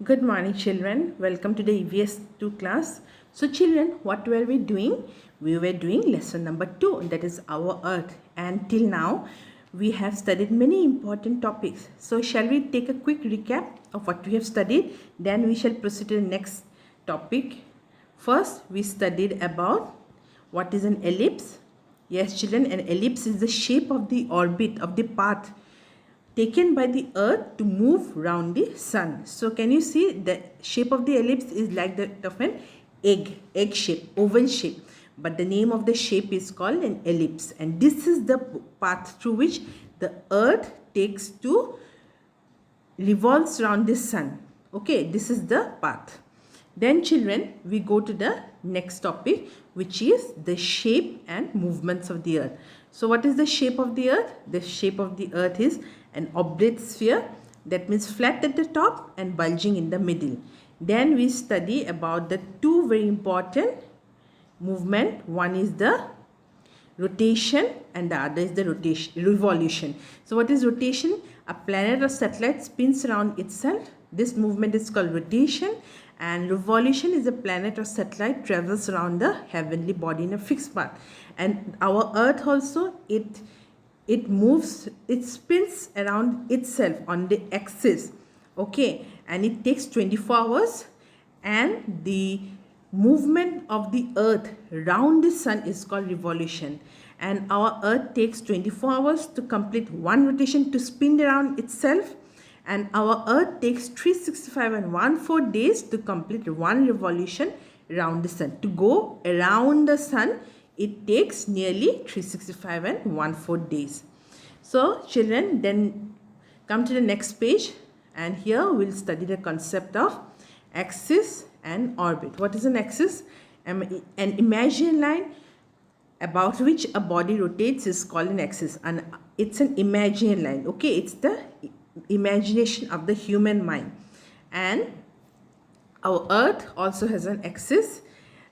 Good morning, children. Welcome to the EVS 2 class. So, children, what were we doing? We were doing lesson number 2, that is our Earth. And till now, we have studied many important topics. So, shall we take a quick recap of what we have studied? Then we shall proceed to the next topic. First, we studied about what is an ellipse. Yes, children, an ellipse is the shape of the orbit of the path taken by the earth to move round the sun. So can you see the shape of the ellipse is like that of an egg shape, oval shape. But the name of the shape is called an ellipse. And this is the path through which the earth takes to revolves around the sun. Okay, this is the path. Then children, we go to the next topic, which is the shape and movements of the earth. So what is the shape of the earth? The shape of the earth is an oblate sphere, that means flat at the top and bulging in the middle. Then we study about the two very important movement. One is the rotation and the other is the revolution. So what is rotation? A planet or satellite spins around itself. This movement is called rotation, and revolution is a planet or satellite travels around the heavenly body in a fixed path. And our earth also, it moves, it spins around itself on the axis. Okay, and it takes 24 hours, and the movement of the earth round the sun is called revolution. And our earth takes 24 hours to complete one rotation, to spin around itself, and our earth takes 365 and 1/4 days to complete one revolution around the sun. To go around the sun, it takes nearly 365 and 1/4 days. So children, then come to the next page, and here we'll study the concept of axis and orbit. What is an axis? An imaginary line about which a body rotates is called an axis, and it's an imaginary line. Okay, it's the imagination of the human mind. And our earth also has an axis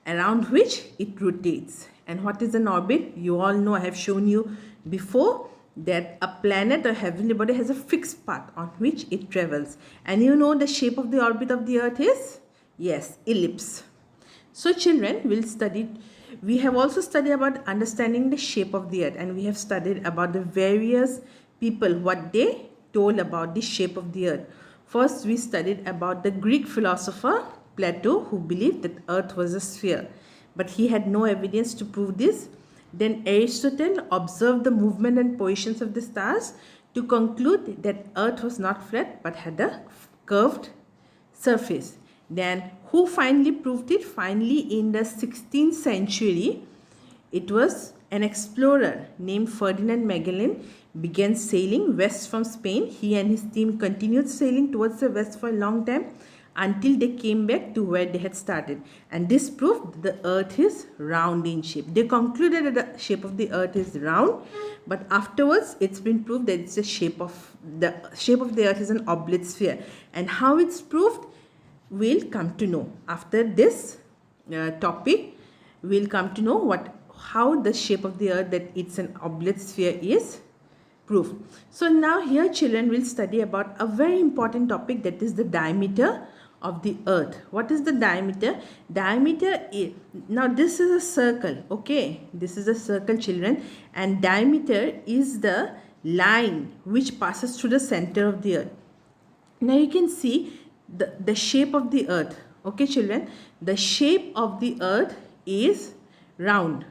around which it rotates. And what is an orbit? You all know, I have shown you before that a planet or heavenly body has a fixed path on which it travels. And you know the shape of the orbit of the earth is? Yes, ellipse. So children, we have also studied about understanding the shape of the earth, and we have studied about the various people, what they told about the shape of the earth. First, we studied about the Greek philosopher Plato, who believed that earth was a sphere, but he had no evidence to prove this. Then Aristotle observed the movement and positions of the stars to conclude that earth was not flat but had a curved surface. Then who finally proved it? Finally, in the 16th century, it was an explorer named Ferdinand Magellan began sailing west from Spain. He and his team continued sailing towards the west for a long time until they came back to where they had started. And this proved the earth is round in shape. They concluded that the shape of the earth is round, but afterwards it's been proved that it's the shape of the earth is an oblate sphere. And how it's proved, we'll come to know. After this topic, we'll come to know how the shape of the earth, that it's an oblate sphere, is proved. So now here children will study about a very important topic, that is the diameter of the earth. What is the diameter? Diameter is, now this is a circle. Okay, this is a circle children, and diameter is the line which passes through the center of the earth. Now you can see the shape of the earth. Okay children, the shape of the earth is round.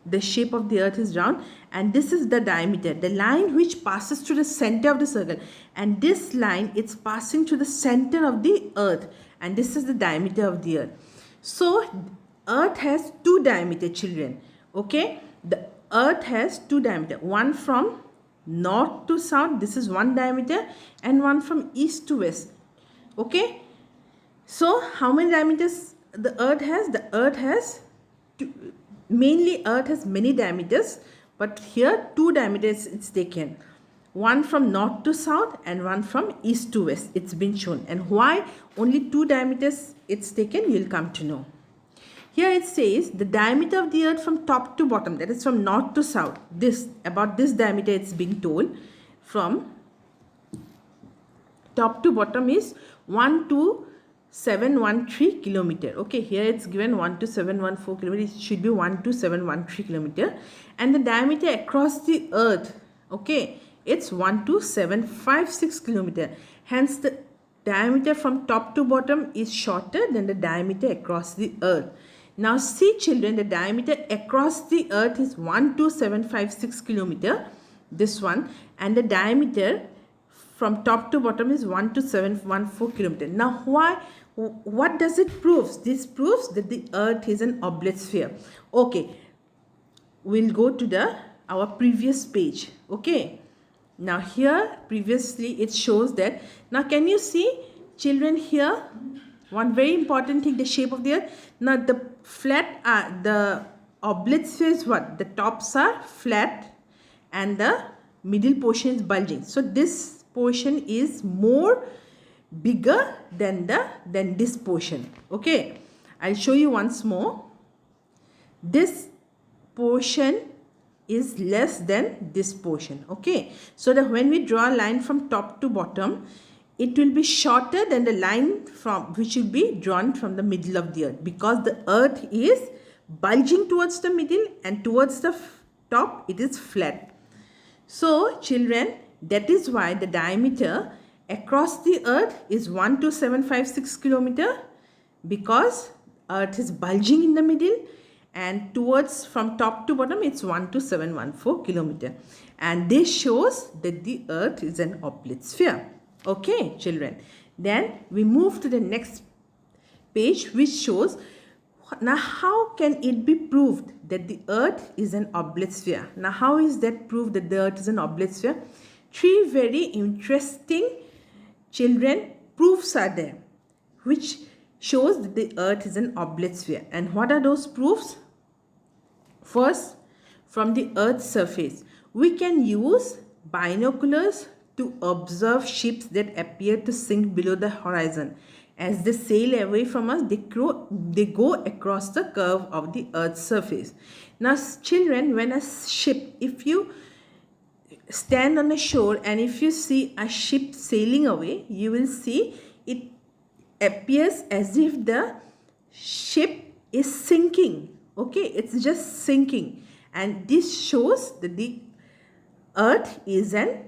The shape of the earth is round, and this is the diameter, the line which passes through the center of the circle. And this line, it's passing through the center of the earth, and this is the diameter of the earth. So earth has two diameter children. Okay, the earth has two diameter, one from north to south, this is one diameter, and one from east to west. Okay, so how many diameters the earth has? The earth has two. Mainly earth has many diameters, but here two diameters it's taken, one from north to south and one from east to west. It's been shown. And why only two diameters it's taken, you'll come to know. Here it says the diameter of the earth from top to bottom, that is from north to south. About this diameter it's being told, from top to bottom is 12713 kilometer. Okay, here it's given 12714 kilometer. It should be 12713 kilometer, and the diameter across the earth, okay, it's 12756 kilometer. Hence the diameter from top to bottom is shorter than the diameter across the earth. Now see children, the diameter across the earth is 12756 kilometer, this one, and the diameter from top to bottom is 12714 kilometer. Now what does it prove? This proves that the earth is an oblate sphere. Okay, we'll go to our previous page. Okay, now here previously it shows that. Now can you see children here? One very important thing, the shape of the earth. Now the flat, the oblate sphere is what? The tops are flat and the middle portion is bulging. So this portion is more bigger than this portion. Okay, I'll show you once more. This portion is less than this portion. Okay, so that when we draw a line from top to bottom, it will be shorter than the line from which will be drawn from the middle of the earth, because the earth is bulging towards the middle and towards the top it is flat. So children, that is why the diameter across the earth is 12756 kilometer, because earth is bulging in the middle, and towards from top to bottom it's 12714 kilometer, and this shows that the earth is an oblate sphere. Okay children, then we move to the next page, which shows now how can it be proved that the earth is an oblate sphere. Now how is that proved that the earth is an oblate sphere? Three very interesting children proofs are there which shows that the earth is an oblate sphere. And what are those proofs? First, from the earth's surface, we can use binoculars to observe ships that appear to sink below the horizon. As they sail away from us, they go across the curve of the earth's surface. Now children, when a ship, if you stand on a shore and if you see a ship sailing away, you will see it appears as if the ship is sinking. Okay, it's just sinking, and this shows that the earth is a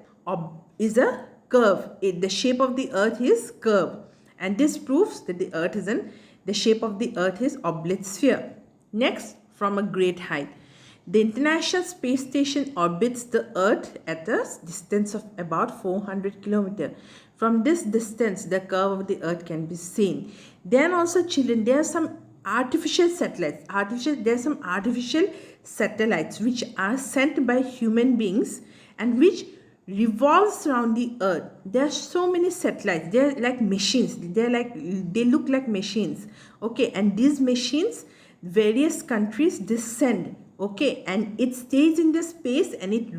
curve. The shape of the earth is curved, and this proves that the shape of the earth is oblate sphere. Next, from a great height, the International Space Station orbits the earth at a distance of about 400 kilometers. From this distance, the curve of the earth can be seen. Then also children, there are some artificial satellites. There are some artificial satellites which are sent by human beings and which revolves around the earth. There are so many satellites. They are like machines. They look like machines. Okay, and these machines, various countries, they send. Okay, and it stays in the space and it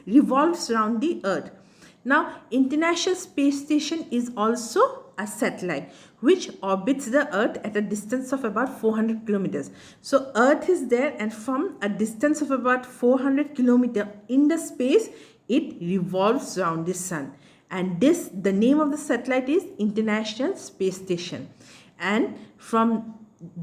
revolves around the earth. Now, International Space Station is also a satellite which orbits the earth at a distance of about 400 kilometers. So earth is there, and from a distance of about 400 kilometers in the space, it revolves around the sun. And the name of the satellite is International Space Station. And from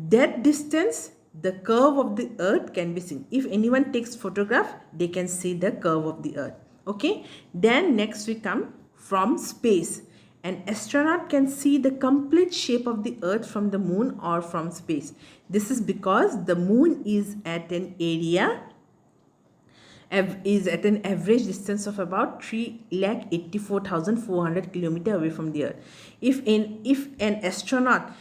that distance, the curve of the earth can be seen. If anyone takes photograph, they can see the curve of the earth. Okay, then next we come from space. An astronaut can see the complete shape of the earth from the moon or from space. This is because the moon is at an average distance of about 384,400 kilometers away from the earth. If an astronaut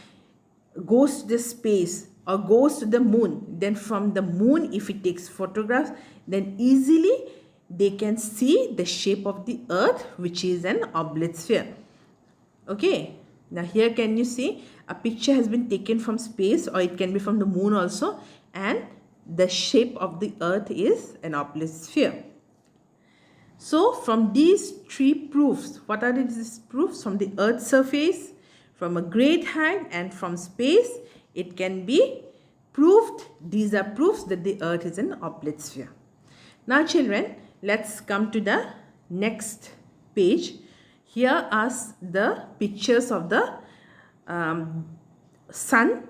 goes to the space or goes to the moon, then from the moon, if it takes photographs, then easily they can see the shape of the earth, which is an oblate sphere. Okay, now here can you see a picture has been taken from space, or it can be from the moon also, and the shape of the earth is an oblate sphere. So from these three proofs, what are these proofs? From the earth's surface, from a great height, and from space, it can be proved. These are proofs that the earth is an oblate sphere. Now children, let's come to the next page. here are the pictures of the sun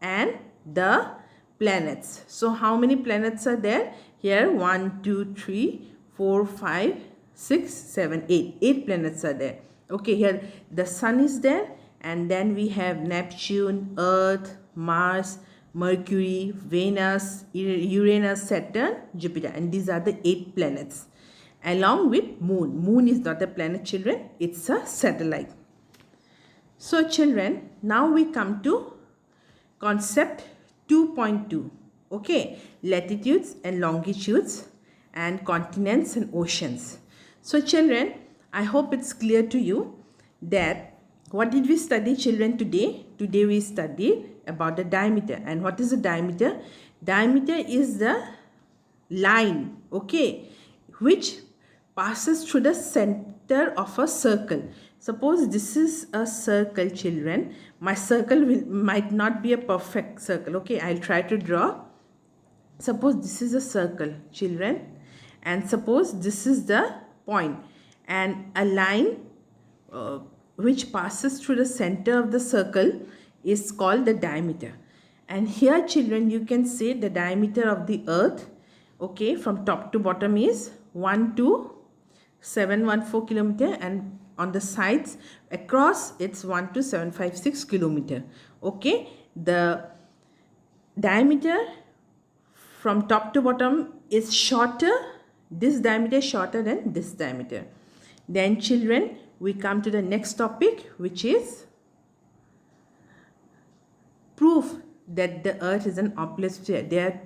and the planets. So how many planets are there? Here 1, 2, 3, 4, 5, 6, 7, 8. 8 planets are there. Okay, here the sun is there, and then we have Neptune, Earth, Mars, Mercury, Venus, Uranus, Saturn, Jupiter, and these are the 8 planets, along with moon. Moon is not a planet, children, it's a satellite. So children, now we come to concept 2.2. okay, latitudes and longitudes and continents and oceans. So children, I hope it's clear to you that what did we study, children, today? Today we studied about the diameter. And what is the diameter? Diameter is the line, okay, which passes through the center of a circle. Suppose this is a circle, children. My circle might not be a perfect circle, okay. I'll try to draw. Suppose this is a circle, children, and suppose this is the point, and a line which passes through the center of the circle is called the diameter. And here, children, you can say the diameter of the earth, okay, from top to bottom is 12714 kilometer, and on the sides across it's 12756 kilometer. Okay, the diameter from top to bottom is shorter. This diameter is shorter than this diameter. Then children, we come to the next topic, which is proof that the earth is an oblate sphere.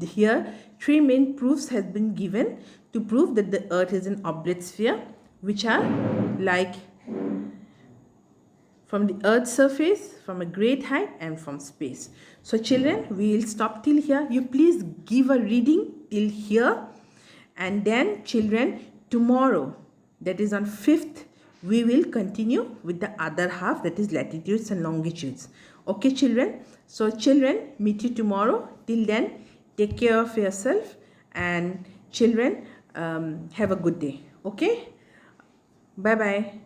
Here 3 main proofs has been given to prove that the earth is an oblate sphere, which are like from the earth's surface, from a great height, and from space. So children, we will stop till here. You please give a reading till here, and then children, tomorrow, that is on 5th, we will continue with the other half, that is latitudes and longitudes. Okay children, so children, meet you tomorrow. Till then, take care of yourself, and children, have a good day. Okay, bye bye.